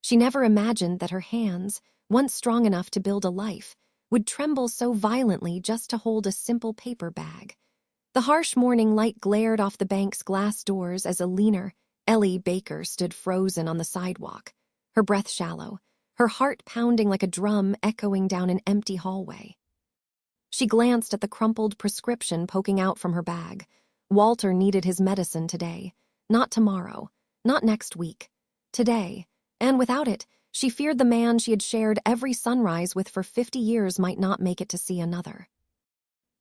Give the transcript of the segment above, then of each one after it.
She never imagined that her hands, once strong enough to build a life, would tremble so violently just to hold a simple paper bag. The harsh morning light glared off the bank's glass doors as Eleanor Baker stood frozen on the sidewalk, her breath shallow, her heart pounding like a drum echoing down an empty hallway. She glanced at the crumpled prescription poking out from her bag. Walter needed his medicine today, not tomorrow, not next week. Today, and without it, she feared the man she had shared every sunrise with for 50 years might not make it to see another.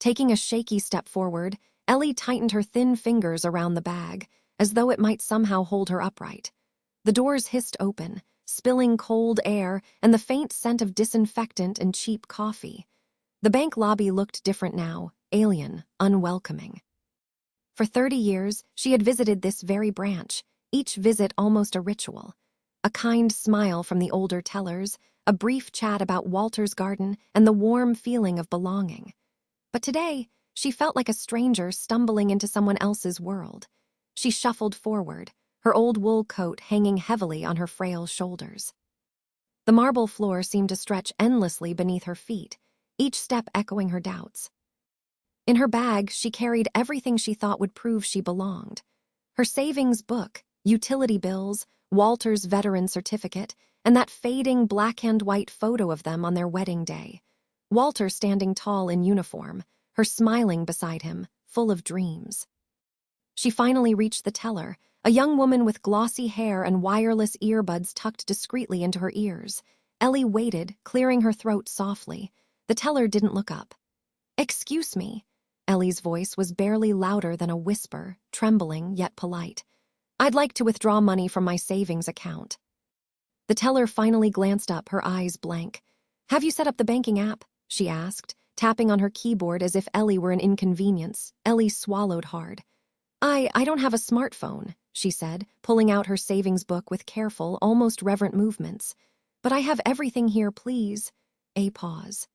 Taking a shaky step forward, Ellie tightened her thin fingers around the bag, as though it might somehow hold her upright. The doors hissed open, spilling cold air and the faint scent of disinfectant and cheap coffee. The bank lobby looked different now, alien, unwelcoming. For 30 years, she had visited this very branch, each visit almost a ritual. A kind smile from the older tellers, a brief chat about Walter's garden, and the warm feeling of belonging. But today, she felt like a stranger stumbling into someone else's world. She shuffled forward, her old wool coat hanging heavily on her frail shoulders. The marble floor seemed to stretch endlessly beneath her feet, each step echoing her doubts. In her bag, she carried everything she thought would prove she belonged. Her savings book, utility bills, Walter's veteran certificate, and that fading black-and-white photo of them on their wedding day. Walter standing tall in uniform, her smiling beside him, full of dreams. She finally reached the teller, a young woman with glossy hair and wireless earbuds tucked discreetly into her ears. Ellie waited, clearing her throat softly. The teller didn't look up. "Excuse me." Ellie's voice was barely louder than a whisper, trembling yet polite. "I'd like to withdraw money from my savings account." The teller finally glanced up, her eyes blank. "Have you set up the banking app?" she asked, tapping on her keyboard as if Ellie were an inconvenience. Ellie swallowed hard. I don't have a smartphone," she said, pulling out her savings book with careful, almost reverent movements. "But I have everything here, please." A pause.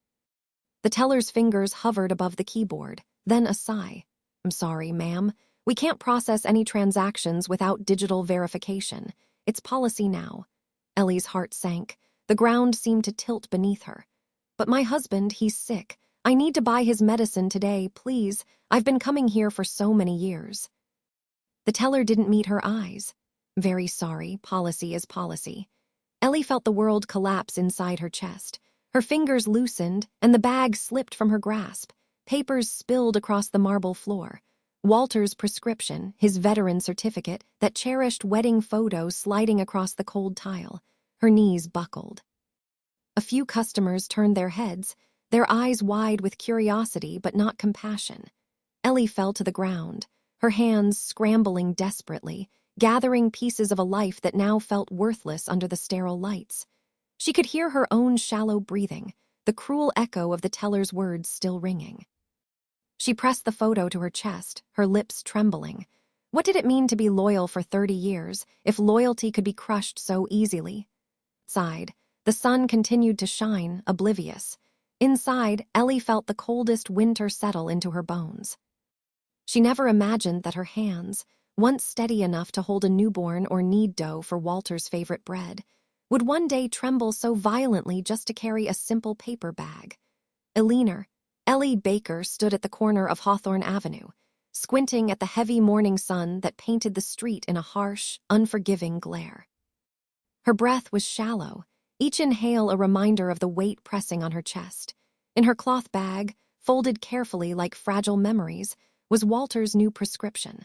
The teller's fingers hovered above the keyboard, then a sigh. "I'm sorry, ma'am. We can't process any transactions without digital verification. It's policy now." Ellie's heart sank. The ground seemed to tilt beneath her. "But my husband, he's sick. I need to buy his medicine today, please. I've been coming here for so many years." The teller didn't meet her eyes. "Very sorry, policy is policy." Ellie felt the world collapse inside her chest. Her fingers loosened, and the bag slipped from her grasp. Papers spilled across the marble floor. Walter's prescription, his veteran certificate, that cherished wedding photo sliding across the cold tile. Her knees buckled. A few customers turned their heads, their eyes wide with curiosity but not compassion. Ellie fell to the ground, her hands scrambling desperately, gathering pieces of a life that now felt worthless under the sterile lights. She could hear her own shallow breathing, the cruel echo of the teller's words still ringing. She pressed the photo to her chest, her lips trembling. What did it mean to be loyal for 30 years, if loyalty could be crushed so easily? Outside, the sun continued to shine, oblivious. Inside, Ellie felt the coldest winter settle into her bones. She never imagined that her hands, once steady enough to hold a newborn or knead dough for Walter's favorite bread, would one day tremble so violently just to carry a simple paper bag. Eleanor Baker stood at the corner of Hawthorne Avenue, squinting at the heavy morning sun that painted the street in a harsh, unforgiving glare. Her breath was shallow, each inhale a reminder of the weight pressing on her chest. In her cloth bag, folded carefully like fragile memories, was Walter's new prescription.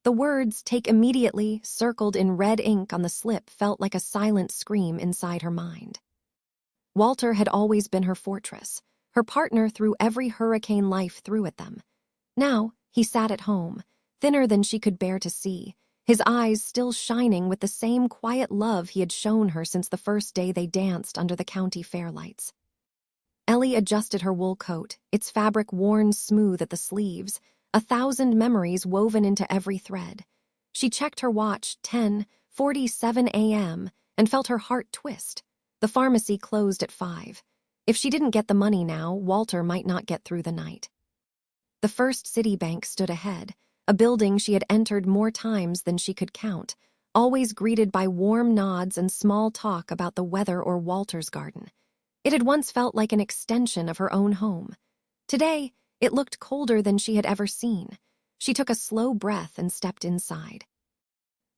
The words, "take immediately," circled in red ink on the slip felt like a silent scream inside her mind. Walter had always been her fortress, her partner through every hurricane life threw at them. Now, he sat at home, thinner than she could bear to see, his eyes still shining with the same quiet love he had shown her since the first day they danced under the county fair lights. Ellie adjusted her wool coat, its fabric worn smooth at the sleeves, 1,000 memories woven into every thread. She checked her watch, 10:47 a.m., and felt her heart twist. The pharmacy closed at 5. If she didn't get the money now, Walter might not get through the night. The First City Bank stood ahead, a building she had entered more times than she could count, always greeted by warm nods and small talk about the weather or Walter's garden. It had once felt like an extension of her own home. Today, it looked colder than she had ever seen. She took a slow breath and stepped inside.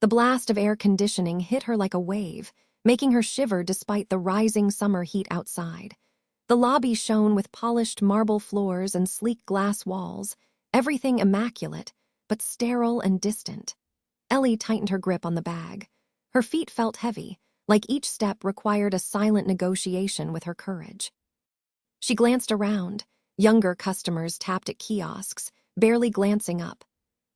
The blast of air conditioning hit her like a wave, making her shiver despite the rising summer heat outside. The lobby shone with polished marble floors and sleek glass walls, everything immaculate, but sterile and distant. Ellie tightened her grip on the bag. Her feet felt heavy, like each step required a silent negotiation with her courage. She glanced around. Younger customers tapped at kiosks, barely glancing up.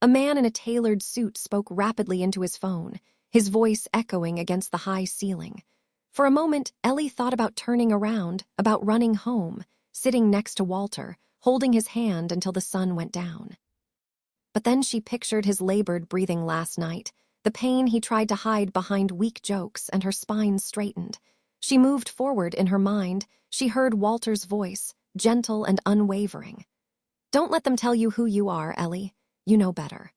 A man in a tailored suit spoke rapidly into his phone, his voice echoing against the high ceiling. For a moment, Ellie thought about turning around, about running home, sitting next to Walter, holding his hand until the sun went down. But then she pictured his labored breathing last night, the pain he tried to hide behind weak jokes, and her spine straightened. She moved forward in her mind. She heard Walter's voice, gentle and unwavering. "Don't let them tell you who you are, Ellie. You know better."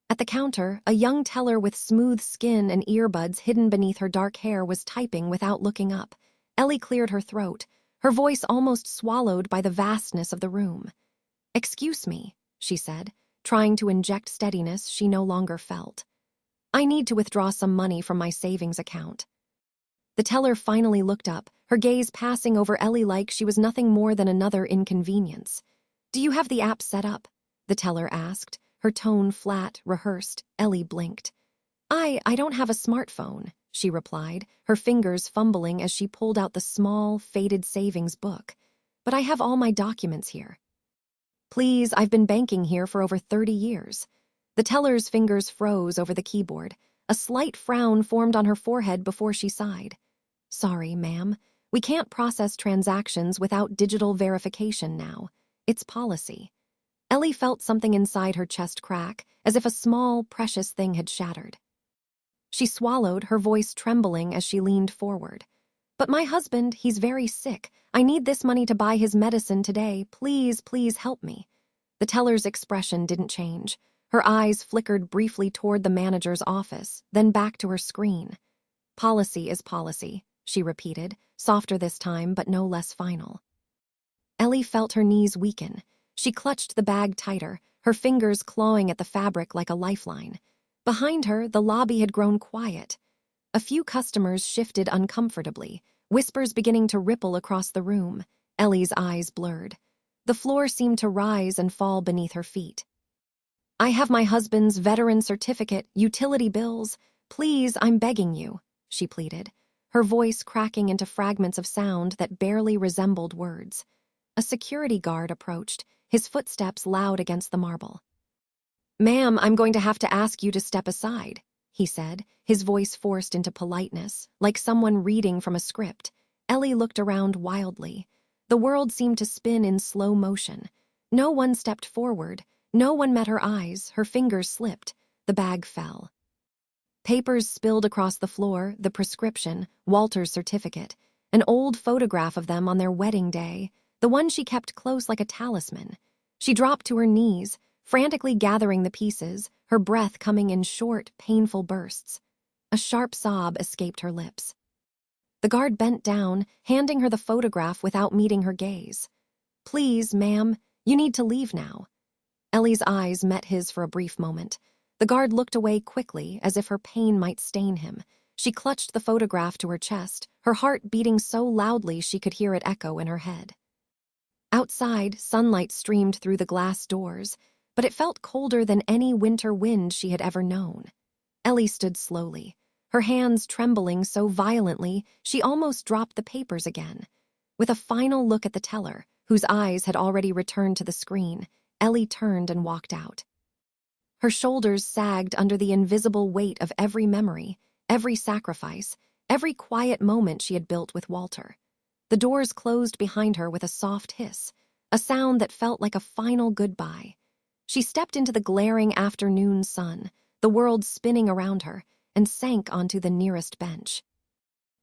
At the counter, a young teller with smooth skin and earbuds hidden beneath her dark hair was typing without looking up. Ellie cleared her throat, her voice almost swallowed by the vastness of the room. "Excuse me," she said, trying to inject steadiness she no longer felt. "I need to withdraw some money from my savings account." The teller finally looked up, her gaze passing over Ellie like she was nothing more than another inconvenience. "Do you have the app set up?" the teller asked, her tone flat, rehearsed. Ellie blinked. I don't have a smartphone," she replied, her fingers fumbling as she pulled out the small, faded savings book. "But I have all my documents here." "Please, I've been banking here for over 30 years. The teller's fingers froze over the keyboard. A slight frown formed on her forehead before she sighed. "Sorry, ma'am. We can't process transactions without digital verification now. It's policy." Ellie felt something inside her chest crack, as if a small, precious thing had shattered. She swallowed, her voice trembling as she leaned forward. "But my husband, he's very sick. I need this money to buy his medicine today. Please, please help me." The teller's expression didn't change. Her eyes flickered briefly toward the manager's office, then back to her screen. "Policy is policy," she repeated, softer this time but no less final. Ellie felt her knees weaken. She clutched the bag tighter, her fingers clawing at the fabric like a lifeline. Behind her, the lobby had grown quiet. A few customers shifted uncomfortably, whispers beginning to ripple across the room. Ellie's eyes blurred. The floor seemed to rise and fall beneath her feet. "I have my husband's veteran certificate, utility bills. Please, I'm begging you," she pleaded, her voice cracking into fragments of sound that barely resembled words. A security guard approached, his footsteps loud against the marble. "Ma'am, I'm going to have to ask you to step aside," he said, his voice forced into politeness, like someone reading from a script. Ellie looked around wildly. The world seemed to spin in slow motion. No one stepped forward. No one met her eyes. Her fingers slipped. The bag fell. Papers spilled across the floor, the prescription, Walter's certificate, an old photograph of them on their wedding day, the one she kept close like a talisman. She dropped to her knees, frantically gathering the pieces, her breath coming in short, painful bursts. A sharp sob escaped her lips. The guard bent down, handing her the photograph without meeting her gaze. "Please, ma'am, you need to leave now." Ellie's eyes met his for a brief moment. The guard looked away quickly, as if her pain might stain him. She clutched the photograph to her chest, her heart beating so loudly she could hear it echo in her head. Outside, sunlight streamed through the glass doors, but it felt colder than any winter wind she had ever known. Ellie stood slowly, her hands trembling so violently she almost dropped the papers again. With a final look at the teller, whose eyes had already returned to the screen, Ellie turned and walked out. Her shoulders sagged under the invisible weight of every memory, every sacrifice, every quiet moment she had built with Walter. The doors closed behind her with a soft hiss, a sound that felt like a final goodbye. She stepped into the glaring afternoon sun, the world spinning around her, and sank onto the nearest bench.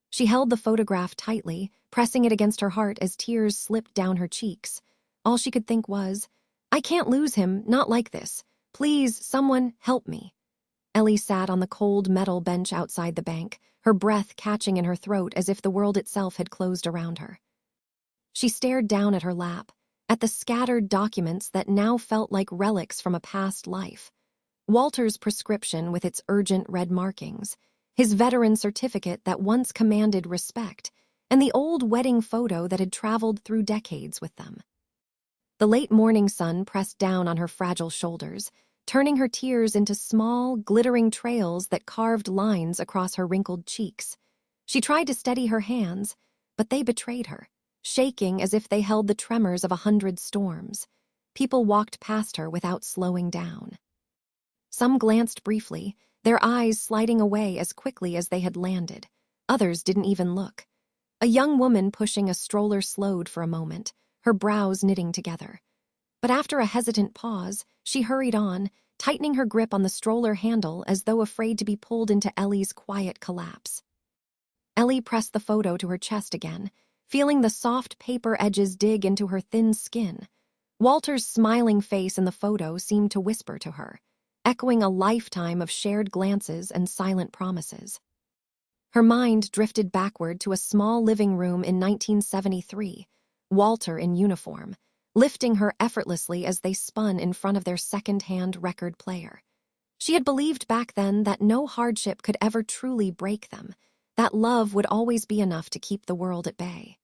She held the photograph tightly, pressing it against her heart as tears slipped down her cheeks. All she could think was, "I can't lose him, not like this. Please, someone, help me." Ellie sat on the cold metal bench outside the bank, her breath catching in her throat as if the world itself had closed around her. She stared down at her lap, at the scattered documents that now felt like relics from a past life. Walter's prescription with its urgent red markings, his veteran certificate that once commanded respect, and the old wedding photo that had traveled through decades with them. The late morning sun pressed down on her fragile shoulders, turning her tears into small, glittering trails that carved lines across her wrinkled cheeks. She tried to steady her hands, but they betrayed her, shaking as if they held the tremors of 100 storms. People walked past her without slowing down. Some glanced briefly, their eyes sliding away as quickly as they had landed. Others didn't even look. A young woman pushing a stroller slowed for a moment, her brows knitting together. But after a hesitant pause, she hurried on, tightening her grip on the stroller handle as though afraid to be pulled into Ellie's quiet collapse. Ellie pressed the photo to her chest again, feeling the soft paper edges dig into her thin skin. Walter's smiling face in the photo seemed to whisper to her, echoing a lifetime of shared glances and silent promises. Her mind drifted backward to a small living room in 1973, Walter in uniform, lifting her effortlessly as they spun in front of their second-hand record player. She had believed back then that no hardship could ever truly break them, that love would always be enough to keep the world at bay.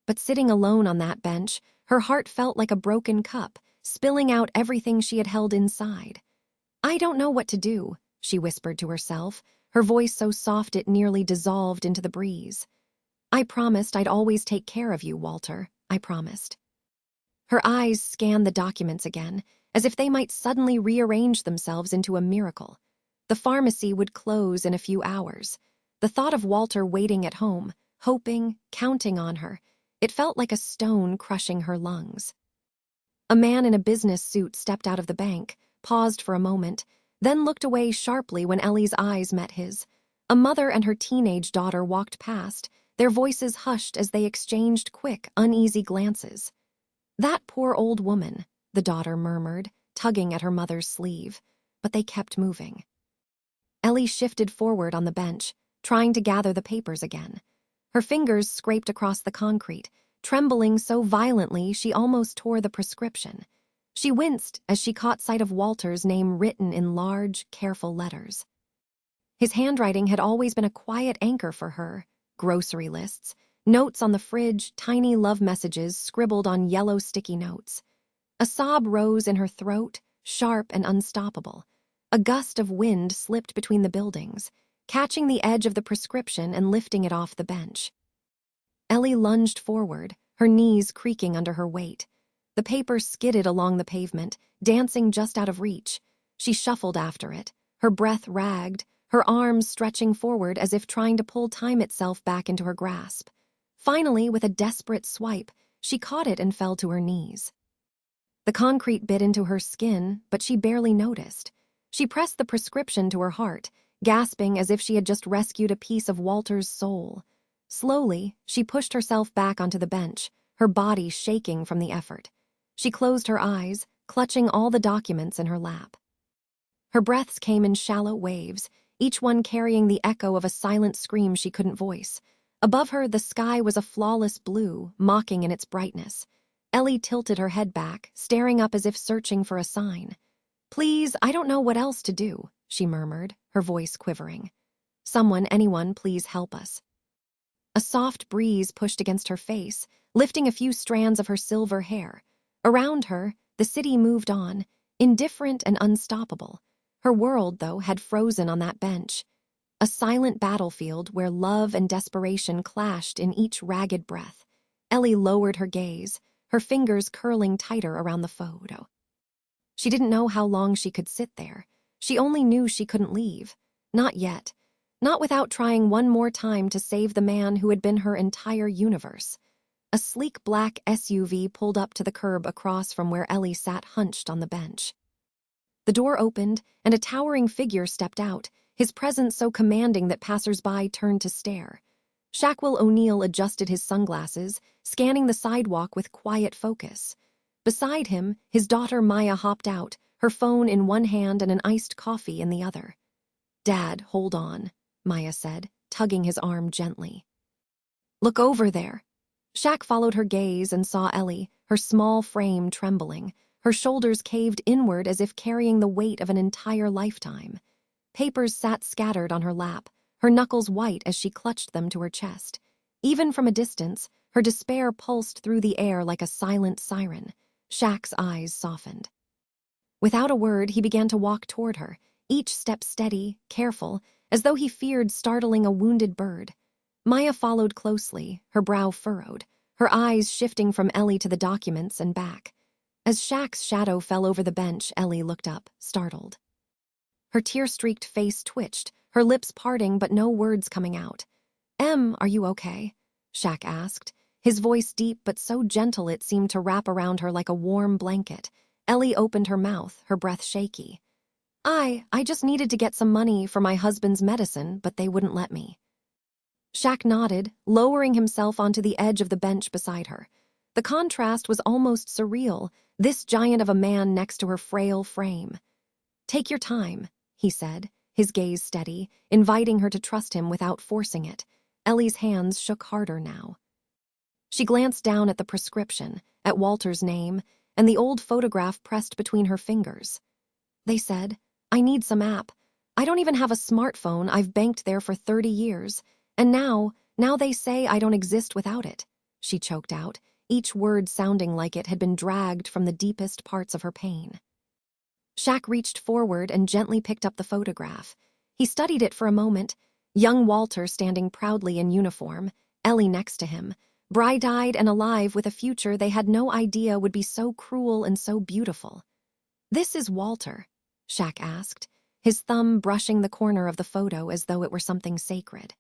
But sitting alone on that bench, her heart felt like a broken cup, spilling out everything she had held inside. "I don't know what to do," she whispered to herself, her voice so soft it nearly dissolved into the breeze. "I promised I'd always take care of you, Walter. I promised." Her eyes scanned the documents again, as if they might suddenly rearrange themselves into a miracle. The pharmacy would close in a few hours. The thought of Walter waiting at home, hoping, counting on her, it felt like a stone crushing her lungs. A man in a business suit stepped out of the bank, paused for a moment, then looked away sharply when Ellie's eyes met his. A mother and her teenage daughter walked past, their voices hushed as they exchanged quick, uneasy glances. "That poor old woman," the daughter murmured, tugging at her mother's sleeve, but they kept moving. Ellie shifted forward on the bench, trying to gather the papers again. Her fingers scraped across the concrete, trembling so violently she almost tore the prescription. She winced as she caught sight of Walter's name written in large, careful letters. His handwriting had always been a quiet anchor for her. Grocery lists, notes on the fridge, tiny love messages scribbled on yellow sticky notes. A sob rose in her throat, sharp and unstoppable. A gust of wind slipped between the buildings, catching the edge of the prescription and lifting it off the bench. Ellie lunged forward, her knees creaking under her weight. The paper skidded along the pavement, dancing just out of reach. She shuffled after it, her breath ragged, her arms stretching forward as if trying to pull time itself back into her grasp. Finally, with a desperate swipe, she caught it and fell to her knees. The concrete bit into her skin, but she barely noticed. She pressed the prescription to her heart, gasping as if she had just rescued a piece of Walter's soul. Slowly, she pushed herself back onto the bench, her body shaking from the effort. She closed her eyes, clutching all the documents in her lap. Her breaths came in shallow waves, each one carrying the echo of a silent scream she couldn't voice. Above her, the sky was a flawless blue, mocking in its brightness. Ellie tilted her head back, staring up as if searching for a sign. "Please, I don't know what else to do," she murmured, her voice quivering. "Someone, anyone, please help us." A soft breeze pushed against her face, lifting a few strands of her silver hair. Around her, the city moved on, indifferent and unstoppable. Her world, though, had frozen on that bench. A silent battlefield where love and desperation clashed in each ragged breath. Ellie lowered her gaze, her fingers curling tighter around the photo. She didn't know how long she could sit there. She only knew she couldn't leave. Not yet. Not without trying one more time to save the man who had been her entire universe. A sleek black SUV pulled up to the curb across from where Ellie sat hunched on the bench. The door opened, and a towering figure stepped out, his presence so commanding that passers-by turned to stare. Shaquille O'Neal adjusted his sunglasses, scanning the sidewalk with quiet focus. Beside him, his daughter Maya hopped out, her phone in one hand and an iced coffee in the other. Dad, hold on, Maya said, tugging his arm gently. Look over there. Shaq followed her gaze and saw Ellie, her small frame trembling, her shoulders caved inward as if carrying the weight of an entire lifetime. Papers sat scattered on her lap, her knuckles white as she clutched them to her chest. Even from a distance, her despair pulsed through the air like a silent siren. Shaq's eyes softened. Without a word, he began to walk toward her, each step steady, careful, as though he feared startling a wounded bird. Maya followed closely, her brow furrowed, her eyes shifting from Ellie to the documents and back. As Shaq's shadow fell over the bench, Ellie looked up, startled. Her tear-streaked face twitched, her lips parting but no words coming out. Are you okay? Shaq asked, his voice deep but so gentle it seemed to wrap around her like a warm blanket. Ellie opened her mouth, her breath shaky. I just needed to get some money for my husband's medicine, but they wouldn't let me. Shaq nodded, lowering himself onto the edge of the bench beside her. The contrast was almost surreal, this giant of a man next to her frail frame. Take your time, he said, his gaze steady, inviting her to trust him without forcing it. Ellie's hands shook harder now. She glanced down at the prescription, at Walter's name, and the old photograph pressed between her fingers. They said, I need some app. I don't even have a smartphone. I've banked there for 30 years. And now they say I don't exist without it. She choked out, each word sounding like it had been dragged from the deepest parts of her pain. Shaq reached forward and gently picked up the photograph. He studied it for a moment, young Walter standing proudly in uniform, Ellie next to him, bright-eyed and alive with a future they had no idea would be so cruel and so beautiful. This is Walter, Shaq asked, his thumb brushing the corner of the photo as though it were something sacred.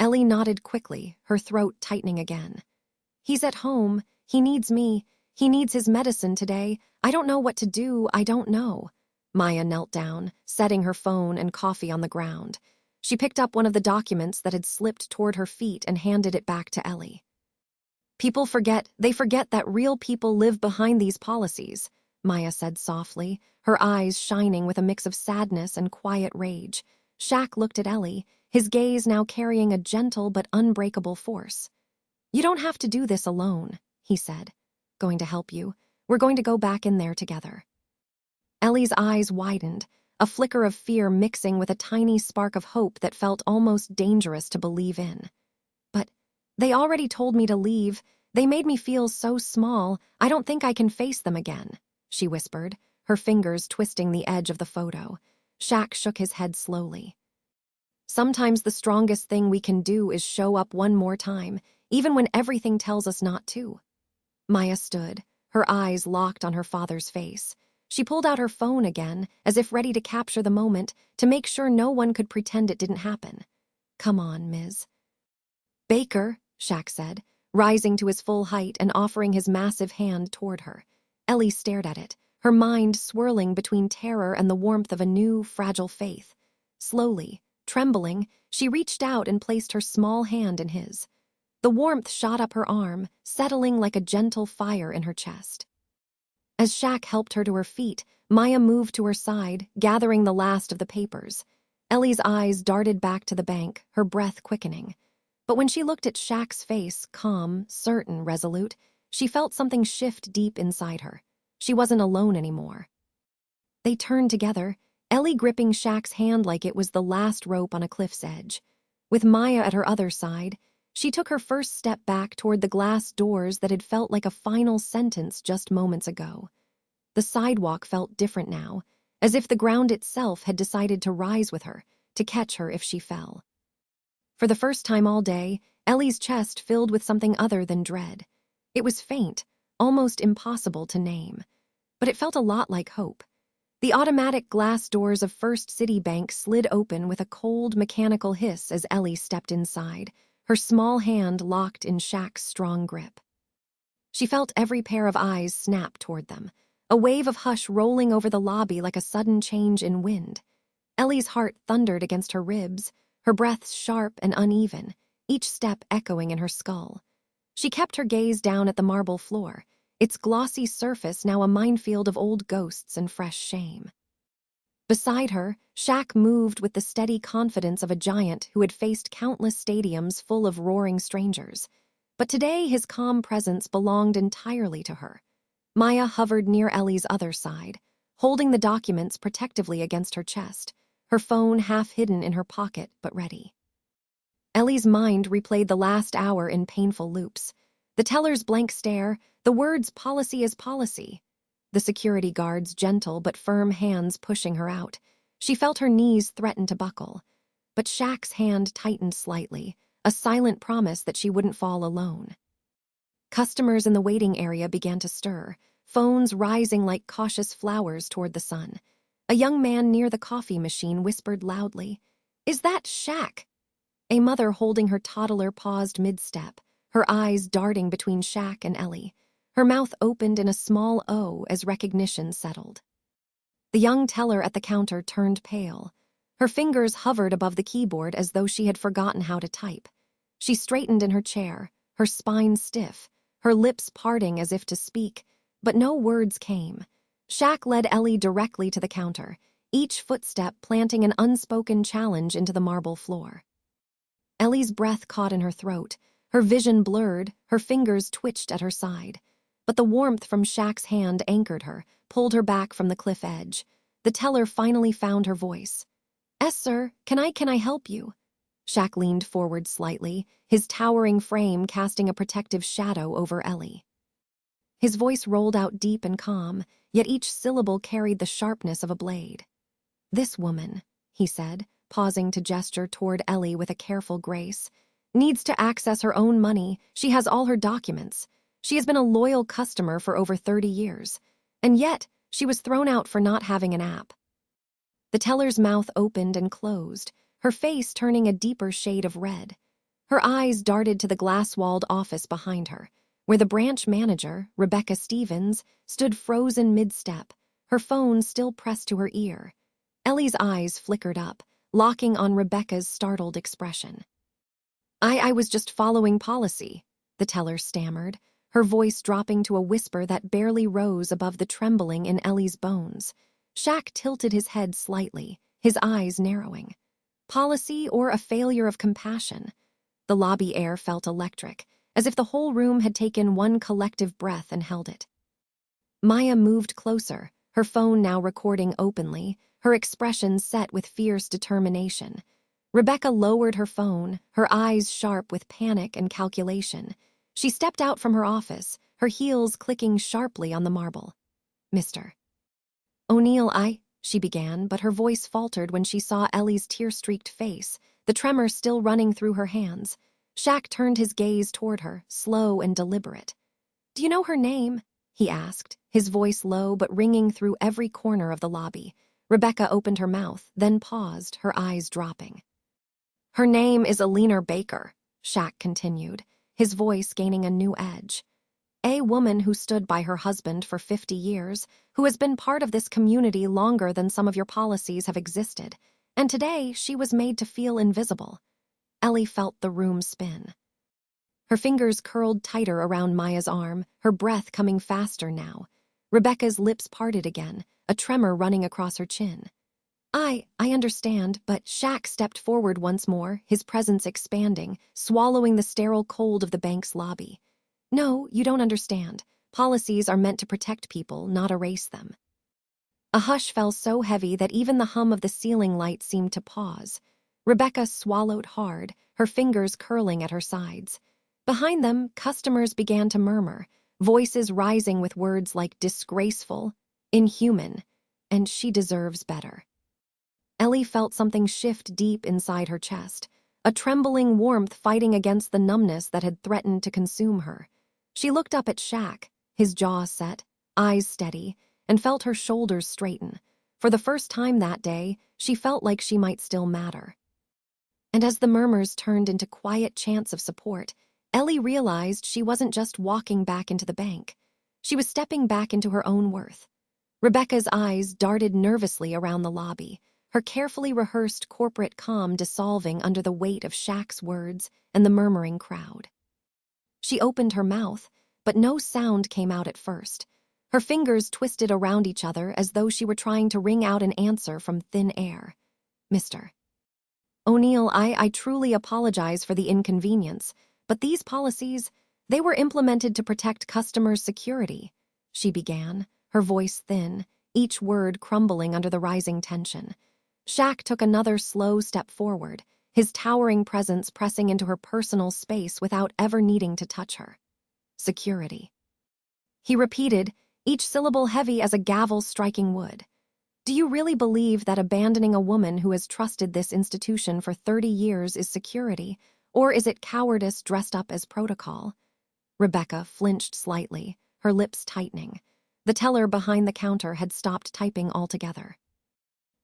Ellie nodded quickly, her throat tightening again. He's at home. He needs me. He needs his medicine today. I don't know what to do. I don't know. Maya knelt down, setting her phone and coffee on the ground. She picked up one of the documents that had slipped toward her feet and handed it back to Ellie. They forget that real people live behind these policies, Maya said softly, her eyes shining with a mix of sadness and quiet rage. Shaq looked at Ellie, his gaze now carrying a gentle but unbreakable force. You don't have to do this alone, he said. Going to help you. We're going to go back in there together. Ellie's eyes widened, a flicker of fear mixing with a tiny spark of hope that felt almost dangerous to believe in. But they already told me to leave. They made me feel so small. I don't think I can face them again, she whispered, her fingers twisting the edge of the photo. Shaq shook his head slowly. Sometimes the strongest thing we can do is show up one more time, even when everything tells us not to. Maya stood, her eyes locked on her father's face. She pulled out her phone again, as if ready to capture the moment, to make sure no one could pretend it didn't happen. Come on, Ms. Baker, Shaq said, rising to his full height and offering his massive hand toward her. Ellie stared at it, her mind swirling between terror and the warmth of a new, fragile faith. Slowly, trembling, she reached out and placed her small hand in his. The warmth shot up her arm, settling like a gentle fire in her chest. As Shaq helped her to her feet, Maya moved to her side, gathering the last of the papers. Ellie's eyes darted back to the bank, her breath quickening. But when she looked at Shaq's face, calm, certain, resolute, she felt something shift deep inside her. She wasn't alone anymore. They turned together, Ellie gripping Shaq's hand like it was the last rope on a cliff's edge. With Maya at her other side, she took her first step back toward the glass doors that had felt like a final sentence just moments ago. The sidewalk felt different now, as if the ground itself had decided to rise with her, to catch her if she fell. For the first time all day, Ellie's chest filled with something other than dread. It was faint, almost impossible to name, but it felt a lot like hope. The automatic glass doors of First City Bank slid open with a cold, mechanical hiss as Ellie stepped inside, her small hand locked in Shaq's strong grip. She felt every pair of eyes snap toward them, a wave of hush rolling over the lobby like a sudden change in wind. Ellie's heart thundered against her ribs, her breath sharp and uneven, each step echoing in her skull. She kept her gaze down at the marble floor, its glossy surface now a minefield of old ghosts and fresh shame. Beside her, Shaq moved with the steady confidence of a giant who had faced countless stadiums full of roaring strangers. But today his calm presence belonged entirely to her. Maya hovered near Ellie's other side, holding the documents protectively against her chest, her phone half hidden in her pocket but ready. Ellie's mind replayed the last hour in painful loops. The teller's blank stare, the words "policy is policy." The security guard's gentle but firm hands pushing her out. She felt her knees threaten to buckle. But Shaq's hand tightened slightly, a silent promise that she wouldn't fall alone. Customers in the waiting area began to stir, phones rising like cautious flowers toward the sun. A young man near the coffee machine whispered loudly, "Is that Shaq?" A mother holding her toddler paused mid-step, her eyes darting between Shaq and Ellie. Her mouth opened in a small O as recognition settled. The young teller at the counter turned pale. Her fingers hovered above the keyboard as though she had forgotten how to type. She straightened in her chair, her spine stiff, her lips parting as if to speak, but no words came. Shaq led Ellie directly to the counter, each footstep planting an unspoken challenge into the marble floor. Ellie's breath caught in her throat, her vision blurred, her fingers twitched at her side. But the warmth from Shaq's hand anchored her, pulled her back from the cliff edge. The teller finally found her voice. "Yes, sir. Can I help you?" Shaq leaned forward slightly, his towering frame casting a protective shadow over Ellie. His voice rolled out deep and calm, yet each syllable carried the sharpness of a blade. "This woman," he said, pausing to gesture toward Ellie with a careful grace, "needs to access her own money. She has all her documents. She has been a loyal customer for over 30 years. And yet, she was thrown out for not having an app." The teller's mouth opened and closed, her face turning a deeper shade of red. Her eyes darted to the glass-walled office behind her, where the branch manager, Rebecca Stevens, stood frozen mid-step, her phone still pressed to her ear. Ellie's eyes flickered up, locking on Rebecca's startled expression. I was just following policy," the teller stammered, her voice dropping to a whisper that barely rose above the trembling in Ellie's bones. Shaq tilted his head slightly, his eyes narrowing. Policy or a failure of compassion? The lobby air felt electric, as if the whole room had taken one collective breath and held it. Maya moved closer, her phone now recording openly, her expression set with fierce determination. Rebecca lowered her phone, her eyes sharp with panic and calculation. She stepped out from her office, her heels clicking sharply on the marble. "Mr. O'Neal, she began, but her voice faltered when she saw Ellie's tear-streaked face, the tremor still running through her hands. Shaq turned his gaze toward her, slow and deliberate. "Do you know her name?" he asked, his voice low but ringing through every corner of the lobby. Rebecca opened her mouth, then paused, her eyes dropping. "Her name is Eleanor Baker," Shaq continued, his voice gaining a new edge. "A woman who stood by her husband for 50 years, who has been part of this community longer than some of your policies have existed, and today she was made to feel invisible." Ellie felt the room spin. Her fingers curled tighter around Maya's arm, her breath coming faster now. Rebecca's lips parted again, a tremor running across her chin. I understand," but Shaq stepped forward once more, his presence expanding, swallowing the sterile cold of the bank's lobby. "No, you don't understand. Policies are meant to protect people, not erase them." A hush fell so heavy that even the hum of the ceiling light seemed to pause. Rebecca swallowed hard, her fingers curling at her sides. Behind them, customers began to murmur, voices rising with words like disgraceful, inhuman, and she deserves better. Ellie felt something shift deep inside her chest, a trembling warmth fighting against the numbness that had threatened to consume her. She looked up at Shaq, his jaw set, eyes steady, and felt her shoulders straighten. For the first time that day, she felt like she might still matter. And as the murmurs turned into quiet chants of support, Ellie realized she wasn't just walking back into the bank. She was stepping back into her own worth. Rebecca's eyes darted nervously around the lobby, her carefully rehearsed corporate calm dissolving under the weight of Shaq's words and the murmuring crowd. She opened her mouth, but no sound came out at first. Her fingers twisted around each other as though she were trying to wring out an answer from thin air. Mr. O'Neal, I truly apologize for the inconvenience, but these policies, they were implemented to protect customers' security, she began, her voice thin, each word crumbling under the rising tension. Shaq took another slow step forward, his towering presence pressing into her personal space without ever needing to touch her. Security. He repeated, each syllable heavy as a gavel striking wood. Do you really believe that abandoning a woman who has trusted this institution for 30 years is security, or is it cowardice dressed up as protocol? Rebecca flinched slightly, her lips tightening. The teller behind the counter had stopped typing altogether.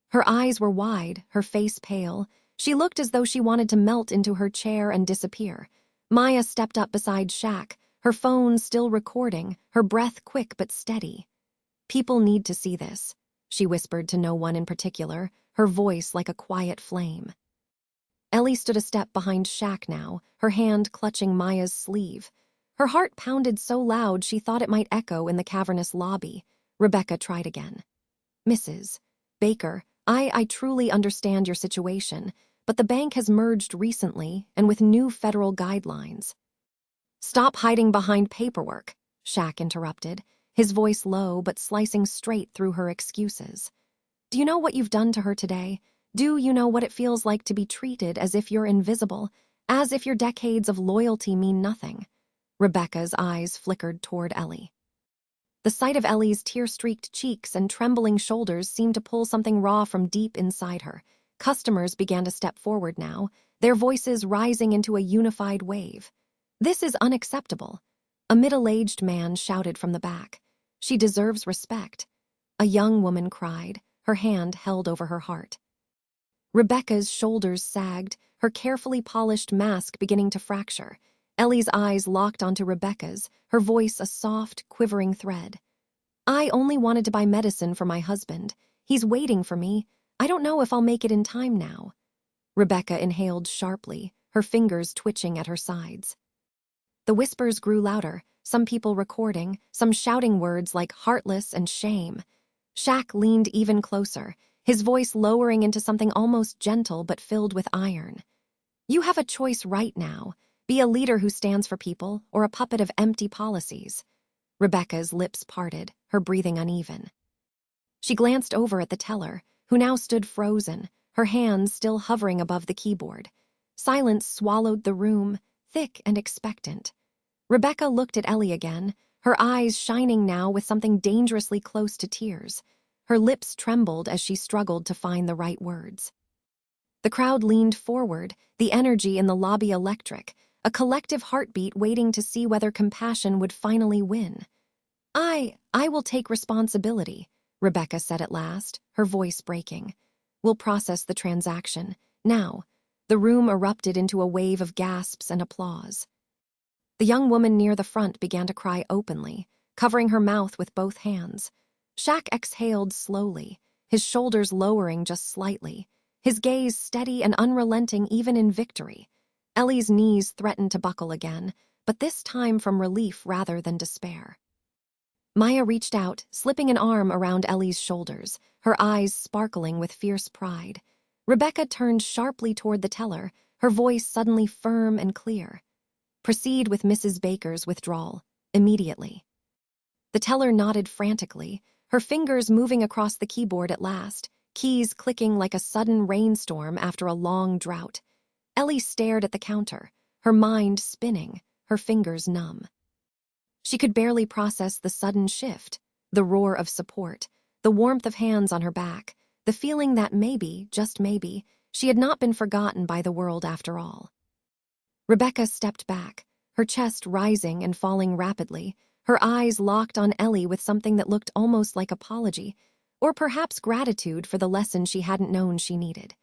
Her eyes were wide, her face pale. She looked as though she wanted to melt into her chair and disappear. Maya stepped up beside Shaq, her phone still recording, her breath quick but steady. People need to see this, she whispered to no one in particular, her voice like a quiet flame. Ellie stood a step behind Shaq now, her hand clutching Maya's sleeve. Her heart pounded so loud she thought it might echo in the cavernous lobby. Rebecca tried again. Mrs. Baker, I truly understand your situation, but the bank has merged recently and with new federal guidelines. Stop hiding behind paperwork, Shaq interrupted, his voice low but slicing straight through her excuses. Do you know what you've done to her today? Do you know what it feels like to be treated as if you're invisible, as if your decades of loyalty mean nothing? Rebecca's eyes flickered toward Ellie. The sight of Ellie's tear-streaked cheeks and trembling shoulders seemed to pull something raw from deep inside her. Customers began to step forward now, their voices rising into a unified wave. This is unacceptable. A middle-aged man shouted from the back. She deserves respect. A young woman cried, her hand held over her heart. Rebecca's shoulders sagged, her carefully polished mask beginning to fracture. Ellie's eyes locked onto Rebecca's, her voice a soft, quivering thread. I only wanted to buy medicine for my husband. He's waiting for me. I don't know if I'll make it in time now. Rebecca inhaled sharply, her fingers twitching at her sides. The whispers grew louder, some people recording, some shouting words like heartless and shame. Shaq leaned even closer, his voice lowering into something almost gentle but filled with iron. You have a choice right now. Be a leader who stands for people, or a puppet of empty policies. Rebecca's lips parted, her breathing uneven. She glanced over at the teller, who now stood frozen, her hands still hovering above the keyboard. Silence swallowed the room, thick and expectant. Rebecca looked at Ellie again, her eyes shining now with something dangerously close to tears. Her lips trembled as she struggled to find the right words. The crowd leaned forward, the energy in the lobby electric, a collective heartbeat waiting to see whether compassion would finally win. I will take responsibility, Rebecca said at last, her voice breaking. We'll process the transaction. Now. The room erupted into a wave of gasps and applause. The young woman near the front began to cry openly, covering her mouth with both hands. Shaq exhaled slowly, his shoulders lowering just slightly, his gaze steady and unrelenting even in victory. Ellie's knees threatened to buckle again, but this time from relief rather than despair. Maya reached out, slipping an arm around Ellie's shoulders, her eyes sparkling with fierce pride. Rebecca turned sharply toward the teller, her voice suddenly firm and clear. Proceed with Mrs. Baker's withdrawal, immediately. The teller nodded frantically, her fingers moving across the keyboard at last, keys clicking like a sudden rainstorm after a long drought. Ellie stared at the counter, her mind spinning, her fingers numb. She could barely process the sudden shift, the roar of support, the warmth of hands on her back, the feeling that maybe, just maybe, she had not been forgotten by the world after all. Rebecca stepped back, her chest rising and falling rapidly, her eyes locked on Ellie with something that looked almost like apology, or perhaps gratitude for the lesson she hadn't known she needed.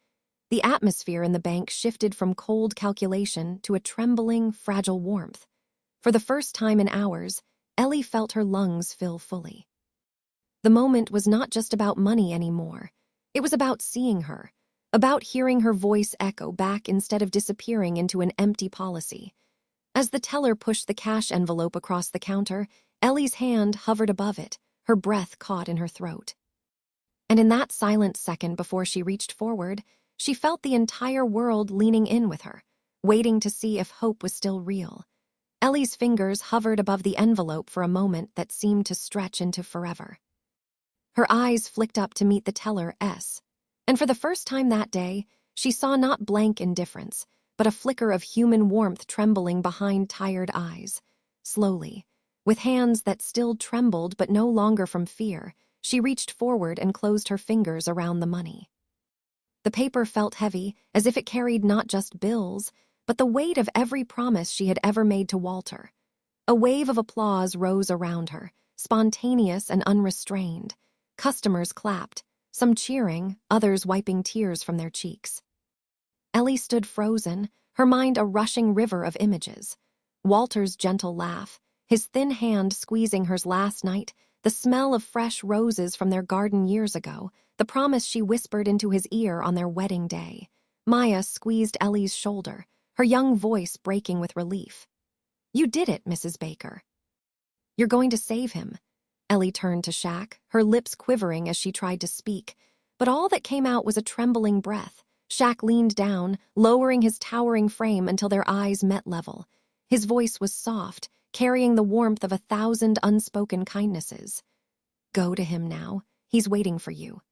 The atmosphere in the bank shifted from cold calculation to a trembling, fragile warmth. For the first time in hours, Ellie felt her lungs fill fully. The moment was not just about money anymore. It was about seeing her, about hearing her voice echo back instead of disappearing into an empty policy. As the teller pushed the cash envelope across the counter, Ellie's hand hovered above it, her breath caught in her throat. And in that silent second before she reached forward, she felt the entire world leaning in with her, waiting to see if hope was still real. Ellie's fingers hovered above the envelope for a moment that seemed to stretch into forever. Her eyes flicked up to meet the teller S, and for the first time that day, she saw not blank indifference, but a flicker of human warmth trembling behind tired eyes. Slowly, with hands that still trembled but no longer from fear, she reached forward and closed her fingers around the money. The paper felt heavy, as if it carried not just bills, but the weight of every promise she had ever made to Walter. A wave of applause rose around her, spontaneous and unrestrained. Customers clapped, some cheering, others wiping tears from their cheeks. Ellie stood frozen, her mind a rushing river of images. Walter's gentle laugh, his thin hand squeezing hers last night, the smell of fresh roses from their garden years ago, the promise she whispered into his ear on their wedding day. Maya squeezed Ellie's shoulder, her young voice breaking with relief. "You did it, Mrs. Baker. You're going to save him." Ellie turned to Shaq, her lips quivering as she tried to speak, but all that came out was a trembling breath. Shaq leaned down, lowering his towering frame until their eyes met level. His voice was soft, carrying the warmth of 1,000 unspoken kindnesses. "Go to him now. He's waiting for you.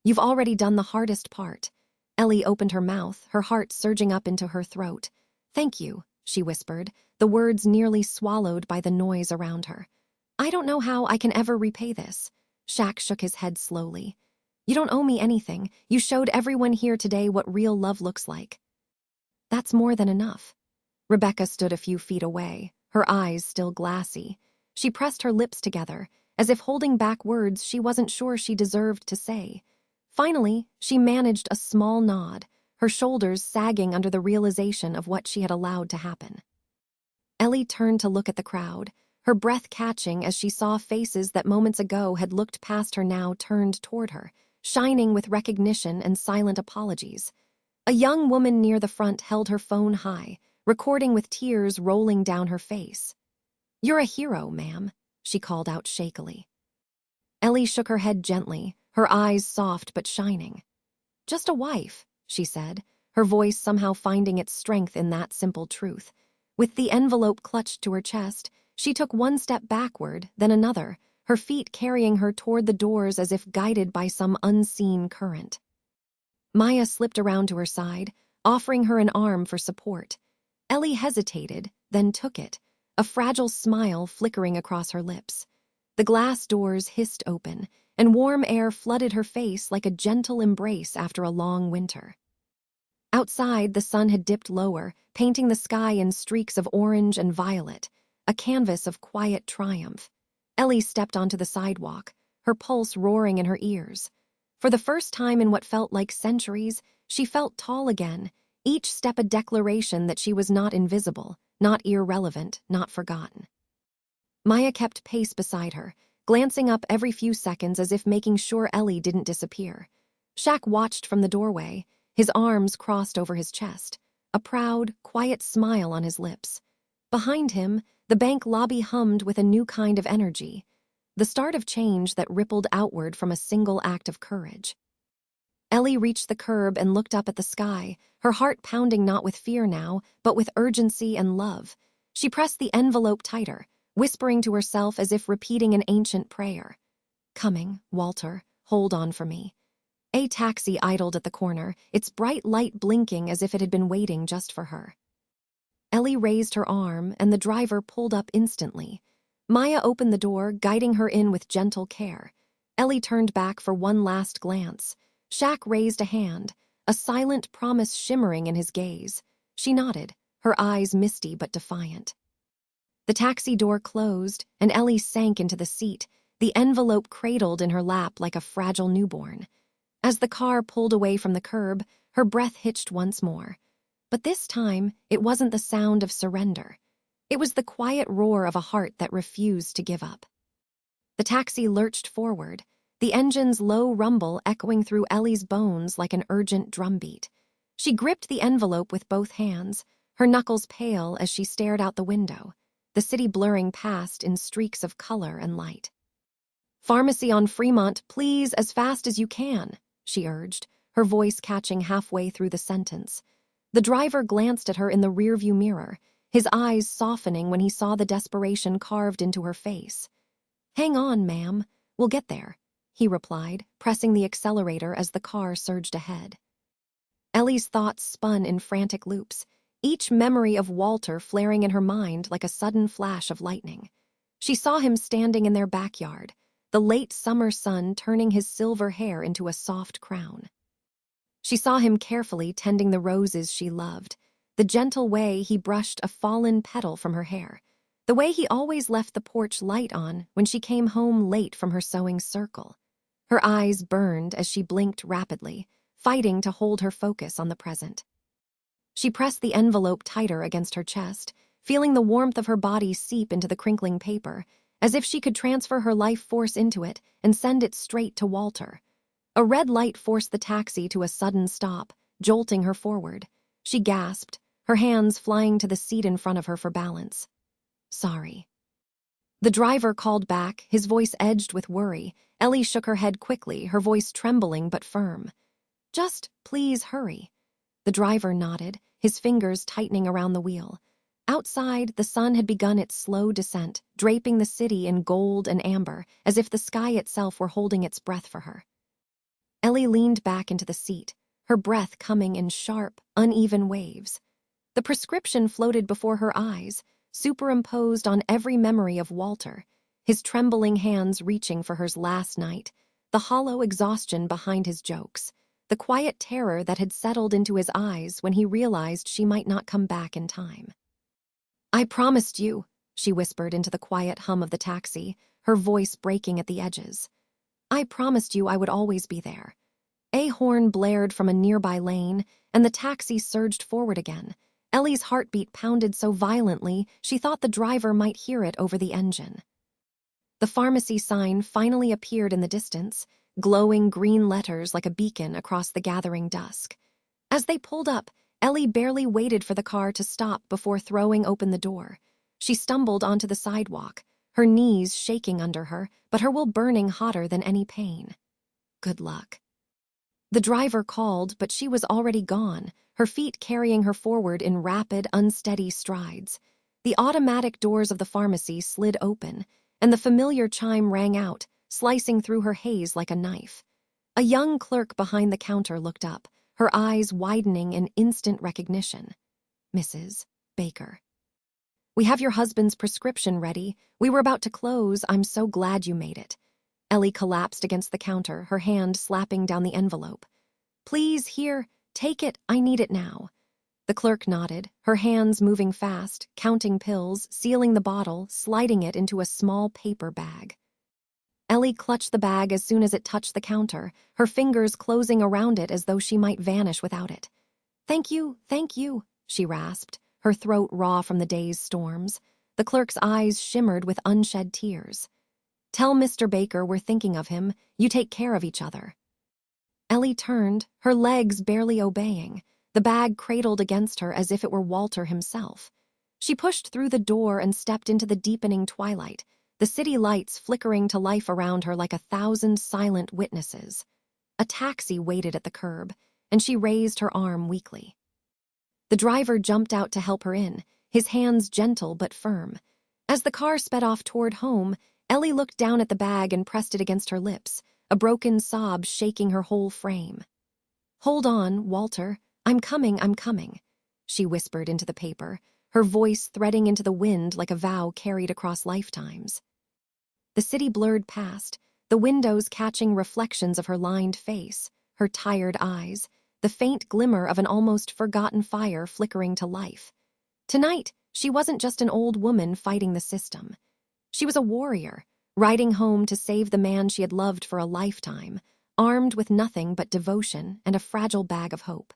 You've already done the hardest part." Ellie opened her mouth, her heart surging up into her throat. "Thank you," she whispered, the words nearly swallowed by the noise around her. "I don't know how I can ever repay this." Shaq shook his head slowly. "You don't owe me anything. You showed everyone here today what real love looks like." "That's more than enough." Rebecca stood a few feet away, her eyes still glassy. She pressed her lips together, as if holding back words she wasn't sure she deserved to say. Finally, she managed a small nod, her shoulders sagging under the realization of what she had allowed to happen. Ellie turned to look at the crowd, her breath catching as she saw faces that moments ago had looked past her now turned toward her, shining with recognition and silent apologies. A young woman near the front held her phone high, recording with tears rolling down her face. "You're a hero, ma'am," she called out shakily. Ellie shook her head gently, her eyes soft but shining. "Just a wife," she said, her voice somehow finding its strength in that simple truth. With the envelope clutched to her chest, she took one step backward, then another, her feet carrying her toward the doors as if guided by some unseen current. Maya slipped around to her side, offering her an arm for support. Ellie hesitated, then took it, a fragile smile flickering across her lips. The glass doors hissed open, and warm air flooded her face like a gentle embrace after a long winter. Outside, the sun had dipped lower, painting the sky in streaks of orange and violet, a canvas of quiet triumph. Ellie stepped onto the sidewalk, her pulse roaring in her ears. For the first time in what felt like centuries, she felt tall again, each step a declaration that she was not invisible, not irrelevant, not forgotten. Maya kept pace beside her, glancing up every few seconds as if making sure Ellie didn't disappear. Shaq watched from the doorway, his arms crossed over his chest, a proud, quiet smile on his lips. Behind him, the bank lobby hummed with a new kind of energy, the start of change that rippled outward from a single act of courage. Ellie reached the curb and looked up at the sky, her heart pounding not with fear now, but with urgency and love. She pressed the envelope tighter, whispering to herself as if repeating an ancient prayer. "Coming, Walter, hold on for me." A taxi idled at the corner, its bright light blinking as if it had been waiting just for her. Ellie raised her arm, and the driver pulled up instantly. Maya opened the door, guiding her in with gentle care. Ellie turned back for one last glance. Shaq raised a hand, a silent promise shimmering in his gaze. She nodded, her eyes misty but defiant. The taxi door closed, and Ellie sank into the seat, the envelope cradled in her lap like a fragile newborn. As the car pulled away from the curb, her breath hitched once more. But this time, it wasn't the sound of surrender. It was the quiet roar of a heart that refused to give up. The taxi lurched forward, the engine's low rumble echoing through Ellie's bones like an urgent drumbeat. She gripped the envelope with both hands, her knuckles pale as she stared out the window, the city blurring past in streaks of color and light. "Pharmacy on Fremont, please, as fast as you can," she urged, her voice catching halfway through the sentence. The driver glanced at her in the rearview mirror, his eyes softening when he saw the desperation carved into her face. "Hang on, ma'am. We'll get there," he replied, pressing the accelerator as the car surged ahead. Ellie's thoughts spun in frantic loops, each memory of Walter flaring in her mind like a sudden flash of lightning. She saw him standing in their backyard, the late summer sun turning his silver hair into a soft crown. She saw him carefully tending the roses she loved, the gentle way he brushed a fallen petal from her hair, the way he always left the porch light on when she came home late from her sewing circle. Her eyes burned as she blinked rapidly, fighting to hold her focus on the present. She pressed the envelope tighter against her chest, feeling the warmth of her body seep into the crinkling paper, as if she could transfer her life force into it and send it straight to Walter. A red light forced the taxi to a sudden stop, jolting her forward. She gasped, her hands flying to the seat in front of her for balance. "Sorry." The driver called back, his voice edged with worry. Ellie shook her head quickly, her voice trembling but firm. "Just please hurry." The driver nodded, his fingers tightening around the wheel. Outside, the sun had begun its slow descent, draping the city in gold and amber, as if the sky itself were holding its breath for her. Ellie leaned back into the seat, her breath coming in sharp, uneven waves. The prescription floated before her eyes, superimposed on every memory of Walter, his trembling hands reaching for hers last night, the hollow exhaustion behind his jokes, the quiet terror that had settled into his eyes when he realized she might not come back in time. "I promised you," she whispered into the quiet hum of the taxi, her voice breaking at the edges. "I promised you I would always be there." A horn blared from a nearby lane, and the taxi surged forward again. Ellie's heartbeat pounded so violently she thought the driver might hear it over the engine. The pharmacy sign finally appeared in the distance, glowing green letters like a beacon across the gathering dusk. As they pulled up, Ellie barely waited for the car to stop before throwing open the door. She stumbled onto the sidewalk, her knees shaking under her, but her will burning hotter than any pain. Good luck. The driver called, but she was already gone, her feet carrying her forward in rapid, unsteady strides. The automatic doors of the pharmacy slid open, and the familiar chime rang out, slicing through her haze like a knife. A young clerk behind the counter looked up, her eyes widening in instant recognition. "Mrs. Baker." "We have your husband's prescription ready. We were about to close. I'm so glad you made it." Ellie collapsed against the counter, her hand slapping down the envelope. "Please, here, take it. I need it now." The clerk nodded, her hands moving fast, counting pills, sealing the bottle, sliding it into a small paper bag. Ellie clutched the bag as soon as it touched the counter, her fingers closing around it as though she might vanish without it. Thank you," she rasped, her throat raw from the day's storms. The clerk's eyes shimmered with unshed tears. "Tell Mr. Baker we're thinking of him. You take care of each other." Ellie turned, her legs barely obeying, the bag cradled against her as if it were Walter himself. She pushed through the door and stepped into the deepening twilight, the city lights flickering to life around her like 1,000 silent witnesses. A taxi waited at the curb, and she raised her arm weakly. The driver jumped out to help her in, his hands gentle but firm. As the car sped off toward home, Ellie looked down at the bag and pressed it against her lips, a broken sob shaking her whole frame. "Hold on, Walter. I'm coming," she whispered into the paper, her voice threading into the wind like a vow carried across lifetimes. The city blurred past, the windows catching reflections of her lined face, her tired eyes, the faint glimmer of an almost forgotten fire flickering to life. Tonight, she wasn't just an old woman fighting the system. She was a warrior, riding home to save the man she had loved for a lifetime, armed with nothing but devotion and a fragile bag of hope.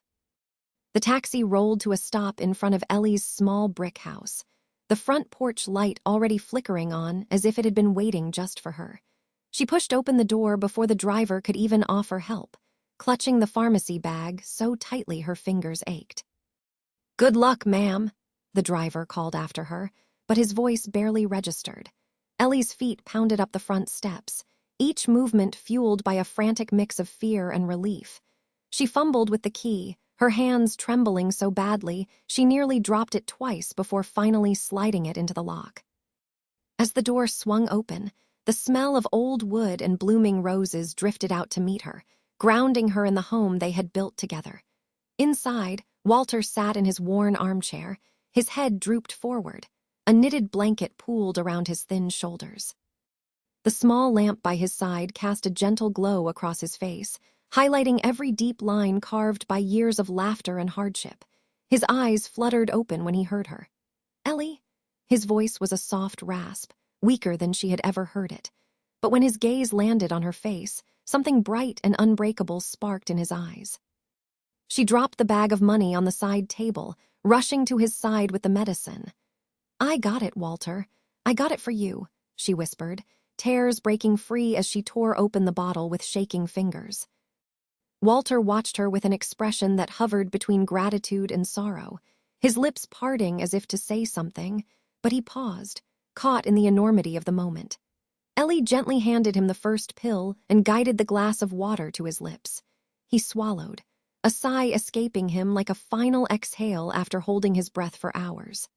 The taxi rolled to a stop in front of Ellie's small brick house, the front porch light already flickering on as if it had been waiting just for her. She pushed open the door before the driver could even offer help, clutching the pharmacy bag so tightly her fingers ached. "Good luck, ma'am," the driver called after her, but his voice barely registered. Ellie's feet pounded up the front steps, each movement fueled by a frantic mix of fear and relief. She fumbled with the key, her hands trembling so badly she nearly dropped it twice before finally sliding it into the lock. As the door swung open, the smell of old wood and blooming roses drifted out to meet her, grounding her in the home they had built together. Inside, Walter sat in his worn armchair, his head drooped forward, a knitted blanket pooled around his thin shoulders. The small lamp by his side cast a gentle glow across his face, highlighting every deep line carved by years of laughter and hardship. His eyes fluttered open when he heard her. "Ellie?" His voice was a soft rasp, weaker than she had ever heard it. But when his gaze landed on her face, something bright and unbreakable sparked in his eyes. She dropped the bag of money on the side table, rushing to his side with the medicine. "I got it, Walter. I got it for you," she whispered, tears breaking free as she tore open the bottle with shaking fingers. Walter watched her with an expression that hovered between gratitude and sorrow, his lips parting as if to say something, but he paused, caught in the enormity of the moment. Ellie gently handed him the first pill and guided the glass of water to his lips. He swallowed, a sigh escaping him like a final exhale after holding his breath for hours.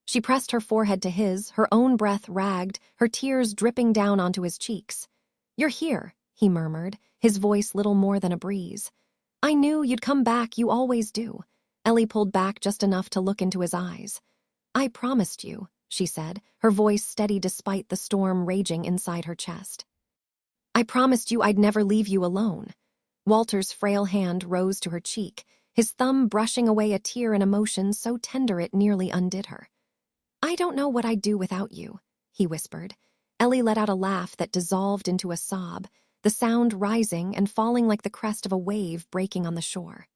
She pressed her forehead to his, her own breath ragged, her tears dripping down onto his cheeks. "You're here," he murmured, his voice little more than a breeze. "I knew you'd come back, you always do." Ellie pulled back just enough to look into his eyes. "I promised you," she said, her voice steady despite the storm raging inside her chest. "I promised you I'd never leave you alone." Walter's frail hand rose to her cheek, his thumb brushing away a tear in emotion so tender it nearly undid her. "I don't know what I'd do without you," he whispered. Ellie let out a laugh that dissolved into a sob, the sound rising and falling like the crest of a wave breaking on the shore.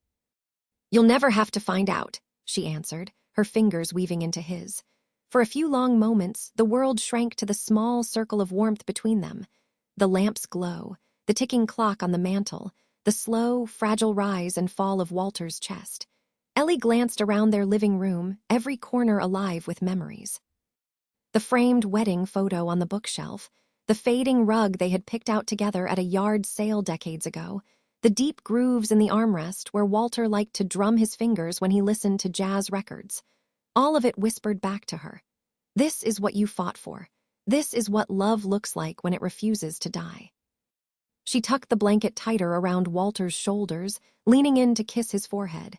"You'll never have to find out," she answered, her fingers weaving into his. For a few long moments, the world shrank to the small circle of warmth between them. The lamp's glow, the ticking clock on the mantel, the slow, fragile rise and fall of Walter's chest. Ellie glanced around their living room, every corner alive with memories. The framed wedding photo on the bookshelf, the fading rug they had picked out together at a yard sale decades ago, the deep grooves in the armrest where Walter liked to drum his fingers when he listened to jazz records. All of it whispered back to her. "This is what you fought for. This is what love looks like when it refuses to die." She tucked the blanket tighter around Walter's shoulders, leaning in to kiss his forehead.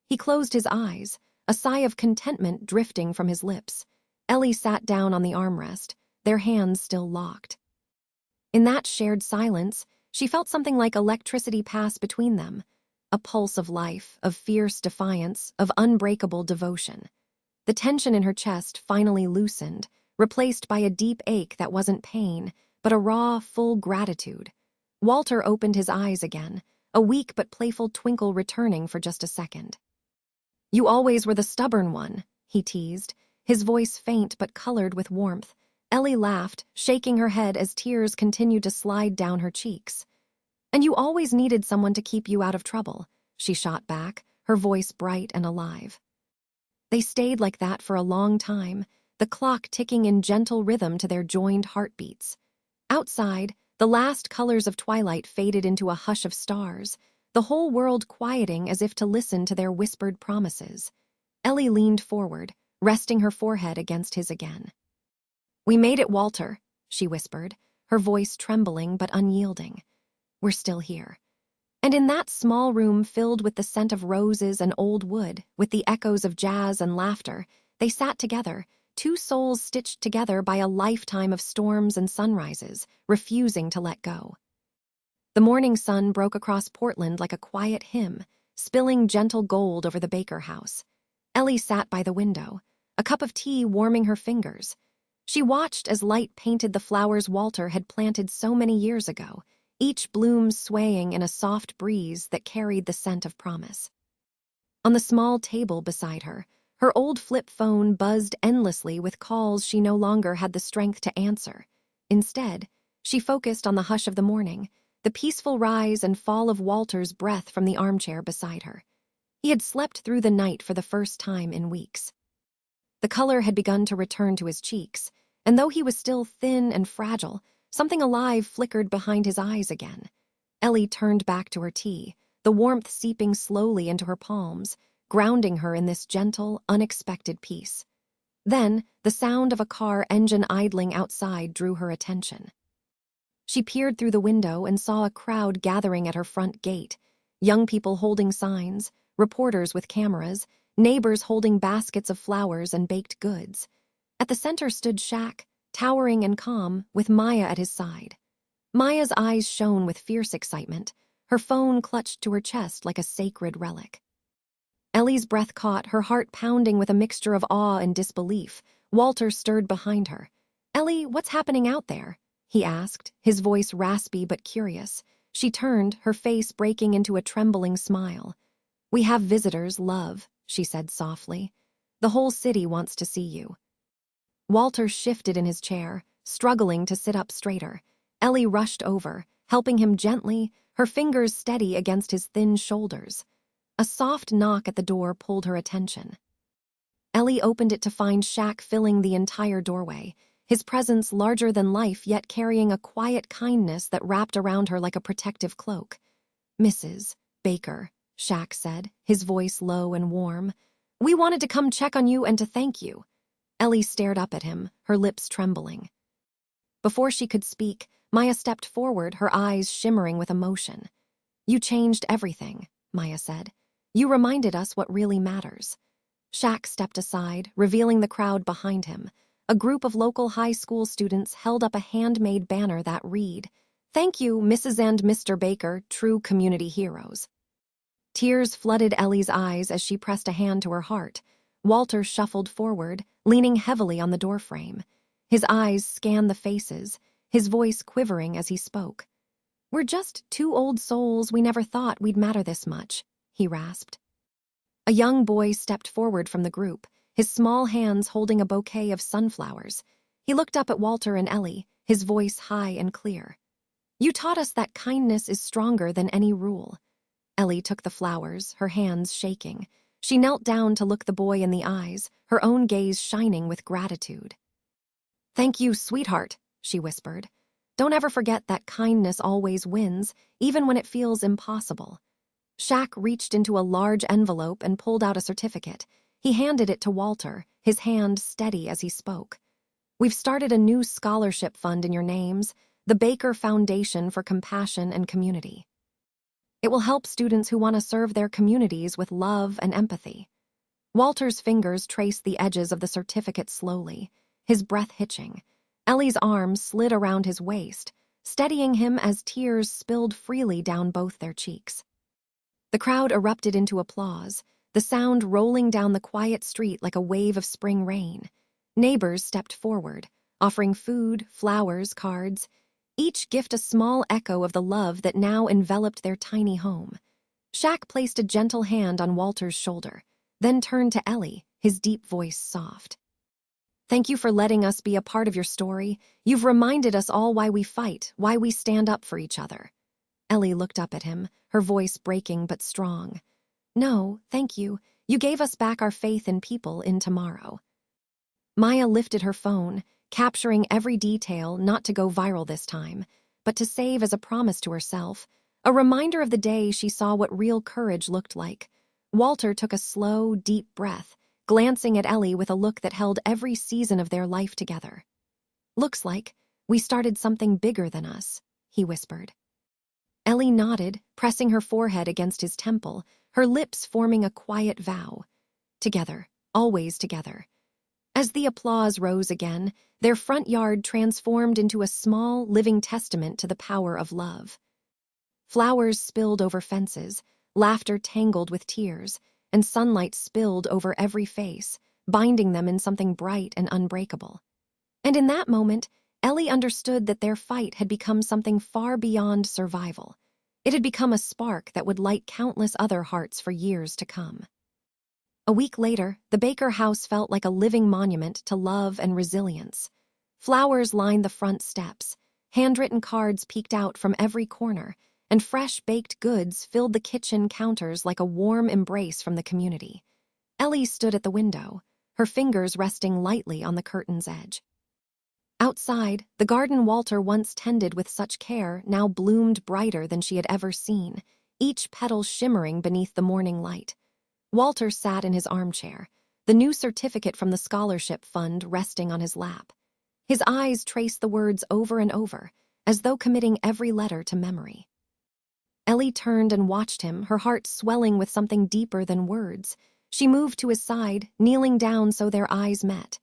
He closed his eyes, a sigh of contentment drifting from his lips. Ellie sat down on the armrest, their hands still locked. In that shared silence, she felt something like electricity pass between them, a pulse of life, of fierce defiance, of unbreakable devotion. The tension in her chest finally loosened, replaced by a deep ache that wasn't pain, but a raw, full gratitude. Walter opened his eyes again, a weak but playful twinkle returning for just a second. "You always were the stubborn one," he teased, his voice faint but colored with warmth. Ellie laughed, shaking her head as tears continued to slide down her cheeks. "And you always needed someone to keep you out of trouble," she shot back, her voice bright and alive. They stayed like that for a long time, the clock ticking in gentle rhythm to their joined heartbeats. Outside, the last colors of twilight faded into a hush of stars, the whole world quieting as if to listen to their whispered promises. Ellie leaned forward, resting her forehead against his again. "We made it, Walter," she whispered, her voice trembling but unyielding. "We're still here." And in that small room filled with the scent of roses and old wood, with the echoes of jazz and laughter, they sat together, two souls stitched together by a lifetime of storms and sunrises, refusing to let go. The morning sun broke across Portland like a quiet hymn, spilling gentle gold over the Baker house. Ellie sat by the window, a cup of tea warming her fingers. She watched as light painted the flowers Walter had planted so many years ago, each bloom swaying in a soft breeze that carried the scent of promise. On the small table beside her, her old flip phone buzzed endlessly with calls she no longer had the strength to answer. Instead, she focused on the hush of the morning, the peaceful rise and fall of Walter's breath from the armchair beside her. He had slept through the night for the first time in weeks. The color had begun to return to his cheeks, and though he was still thin and fragile, Something alive flickered behind his eyes again. Ellie turned back to her tea, the warmth seeping slowly into her palms, grounding her in this gentle, unexpected peace. Then, the sound of a car engine idling outside drew her attention. She peered through the window and saw a crowd gathering at her front gate, young people holding signs, reporters with cameras, neighbors holding baskets of flowers and baked goods. At the center stood Shaq, towering and calm, with Maya at his side. Maya's eyes shone with fierce excitement, her phone clutched to her chest like a sacred relic. Ellie's breath caught, her heart pounding with a mixture of awe and disbelief. Walter stirred behind her. "Ellie, what's happening out there?" he asked, his voice raspy but curious. She turned, her face breaking into a trembling smile. "We have visitors, love," she said softly. "The whole city wants to see you." Walter shifted in his chair, struggling to sit up straighter. Ellie rushed over, helping him gently, her fingers steady against his thin shoulders. A soft knock at the door pulled her attention. Ellie opened it to find Shaq filling the entire doorway, his presence larger than life yet carrying a quiet kindness that wrapped around her like a protective cloak. "Mrs. Baker," Shaq said, his voice low and warm. "We wanted to come check on you and to thank you." Ellie stared up at him, her lips trembling. Before she could speak, Maya stepped forward, her eyes shimmering with emotion. "You changed everything," Maya said. "You reminded us what really matters." Shaq stepped aside, revealing the crowd behind him. A group of local high school students held up a handmade banner that read, "Thank you, Mrs. and Mr. Baker, true community heroes." Tears flooded Ellie's eyes as she pressed a hand to her heart. Walter shuffled forward, leaning heavily on the doorframe. His eyes scanned the faces, his voice quivering as he spoke. "We're just two old souls we never thought we'd matter this much," he rasped. A young boy stepped forward from the group, his small hands holding a bouquet of sunflowers. He looked up at Walter and Ellie, his voice high and clear. "You taught us that kindness is stronger than any rule." Ellie took the flowers, her hands shaking. She knelt down to look the boy in the eyes, her own gaze shining with gratitude. "Thank you, sweetheart," she whispered. "Don't ever forget that kindness always wins, even when it feels impossible." Shaq reached into a large envelope and pulled out a certificate. He handed it to Walter, his hand steady as he spoke. "We've started a new scholarship fund in your names, the Baker Foundation for Compassion and Community. It will help students who want to serve their communities with love and empathy." Walter's fingers traced the edges of the certificate slowly, his breath hitching. Ellie's arms slid around his waist, steadying him as tears spilled freely down both their cheeks. The crowd erupted into applause, the sound rolling down the quiet street like a wave of spring rain. Neighbors stepped forward, offering food, flowers, cards, each gift a small echo of the love that now enveloped their tiny home. Shaq placed a gentle hand on Walter's shoulder, then turned to Ellie, his deep voice soft. "Thank you for letting us be a part of your story. You've reminded us all why we fight, why we stand up for each other." Ellie looked up at him, her voice breaking but strong. "No, thank you. You gave us back our faith in people, in tomorrow." Maya lifted her phone, capturing every detail, not to go viral this time, but to save as a promise to herself, a reminder of the day she saw what real courage looked like. Walter took a slow, deep breath, glancing at Ellie with a look that held every season of their life together. "Looks like we started something bigger than us," he whispered. Ellie nodded, pressing her forehead against his temple, her lips forming a quiet vow. Together, always together. As the applause rose again, their front yard transformed into a small, living testament to the power of love. Flowers spilled over fences, laughter tangled with tears, and sunlight spilled over every face, binding them in something bright and unbreakable. And in that moment, Ellie understood that their fight had become something far beyond survival. It had become a spark that would light countless other hearts for years to come. A week later, the Baker house felt like a living monument to love and resilience. Flowers lined the front steps, handwritten cards peeked out from every corner, and fresh baked goods filled the kitchen counters like a warm embrace from the community. Ellie stood at the window, her fingers resting lightly on the curtain's edge. Outside, the garden Walter once tended with such care now bloomed brighter than she had ever seen, each petal shimmering beneath the morning light. Walter sat in his armchair, the new certificate from the scholarship fund resting on his lap. His eyes traced the words over and over, as though committing every letter to memory. Ellie turned and watched him, her heart swelling with something deeper than words. She moved to his side, kneeling down so their eyes met.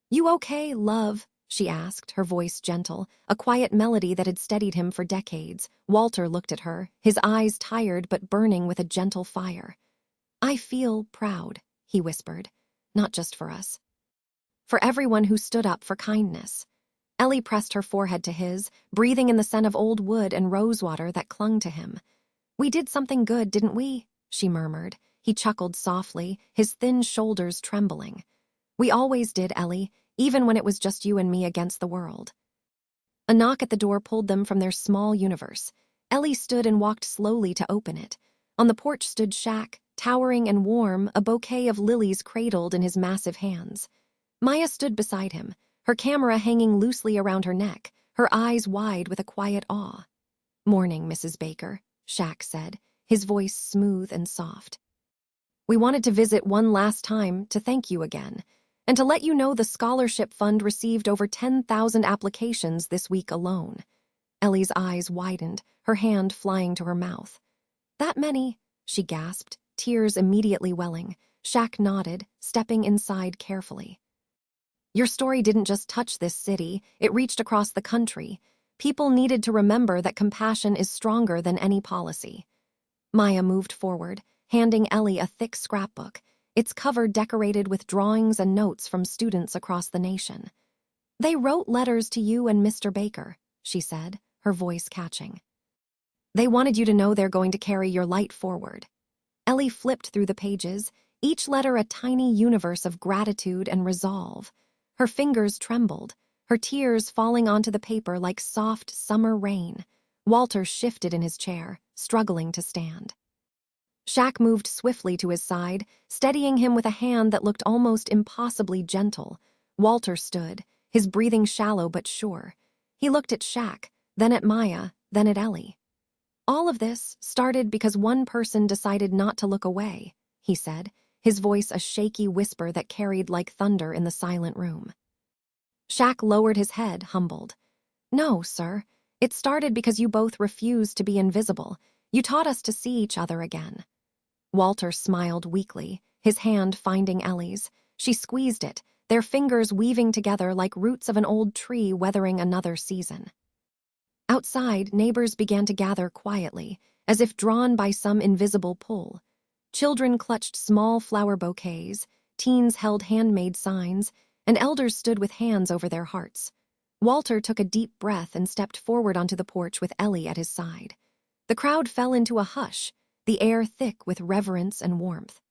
"You okay, love?" she asked, her voice gentle, a quiet melody that had steadied him for decades. Walter looked at her, his eyes tired but burning with a gentle fire. "I feel proud," he whispered, "not just for us. For everyone who stood up for kindness." Ellie pressed her forehead to his, breathing in the scent of old wood and rosewater that clung to him. "We did something good, didn't we?" she murmured. He chuckled softly, his thin shoulders trembling. "We always did, Ellie, even when it was just you and me against the world." A knock at the door pulled them from their small universe. Ellie stood and walked slowly to open it. On the porch stood Shaq, towering and warm, a bouquet of lilies cradled in his massive hands. Maya stood beside him, her camera hanging loosely around her neck, her eyes wide with a quiet awe. "Morning, Mrs. Baker," Shaq said, his voice smooth and soft. "We wanted to visit one last time to thank you again, and to let you know the scholarship fund received over 10,000 applications this week alone." Ellie's eyes widened, her hand flying to her mouth. "That many?" she gasped, tears immediately welling. Shaq nodded, stepping inside carefully. "Your story didn't just touch this city, it reached across the country. People needed to remember that compassion is stronger than any policy." Maya moved forward, handing Ellie a thick scrapbook, its cover decorated with drawings and notes from students across the nation. "They wrote letters to you and Mr. Baker," she said, her voice catching. "They wanted you to know they're going to carry your light forward." Ellie flipped through the pages, each letter a tiny universe of gratitude and resolve. Her fingers trembled, her tears falling onto the paper like soft summer rain. Walter shifted in his chair, struggling to stand. Shaq moved swiftly to his side, steadying him with a hand that looked almost impossibly gentle. Walter stood, his breathing shallow but sure. He looked at Shaq, then at Maya, then at Ellie. "All of this started because one person decided not to look away," he said, his voice a shaky whisper that carried like thunder in the silent room. Shaq lowered his head, humbled. "No, sir. It started because you both refused to be invisible. You taught us to see each other again." Walter smiled weakly, his hand finding Ellie's. She squeezed it, their fingers weaving together like roots of an old tree weathering another season. Outside, neighbors began to gather quietly, as if drawn by some invisible pull. Children clutched small flower bouquets, teens held handmade signs, and elders stood with hands over their hearts. Walter took a deep breath and stepped forward onto the porch with Ellie at his side. The crowd fell into a hush, the air thick with reverence and warmth.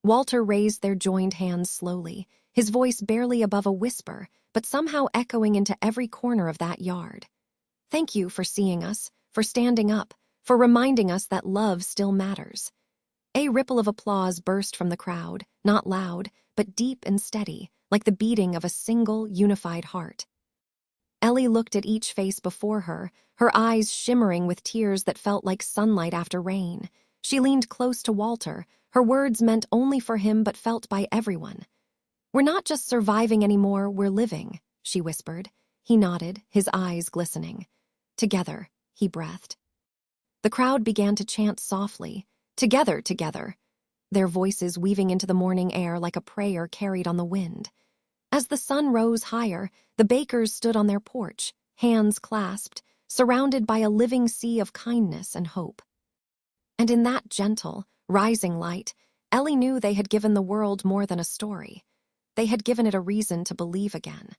Walter raised their joined hands slowly, his voice barely above a whisper, but somehow echoing into every corner of that yard. "Thank you for seeing us, for standing up, for reminding us that love still matters." A ripple of applause burst from the crowd, not loud, but deep and steady, like the beating of a single, unified heart. Ellie looked at each face before her, her eyes shimmering with tears that felt like sunlight after rain. She leaned close to Walter, her words meant only for him but felt by everyone. "We're not just surviving anymore, we're living," she whispered. He nodded, his eyes glistening. "Together," he breathed. The crowd began to chant softly, "Together, together," their voices weaving into the morning air like a prayer carried on the wind. As the sun rose higher, the Bakers stood on their porch, hands clasped, surrounded by a living sea of kindness and hope. And in that gentle, rising light, Ellie knew they had given the world more than a story. They had given it a reason to believe again.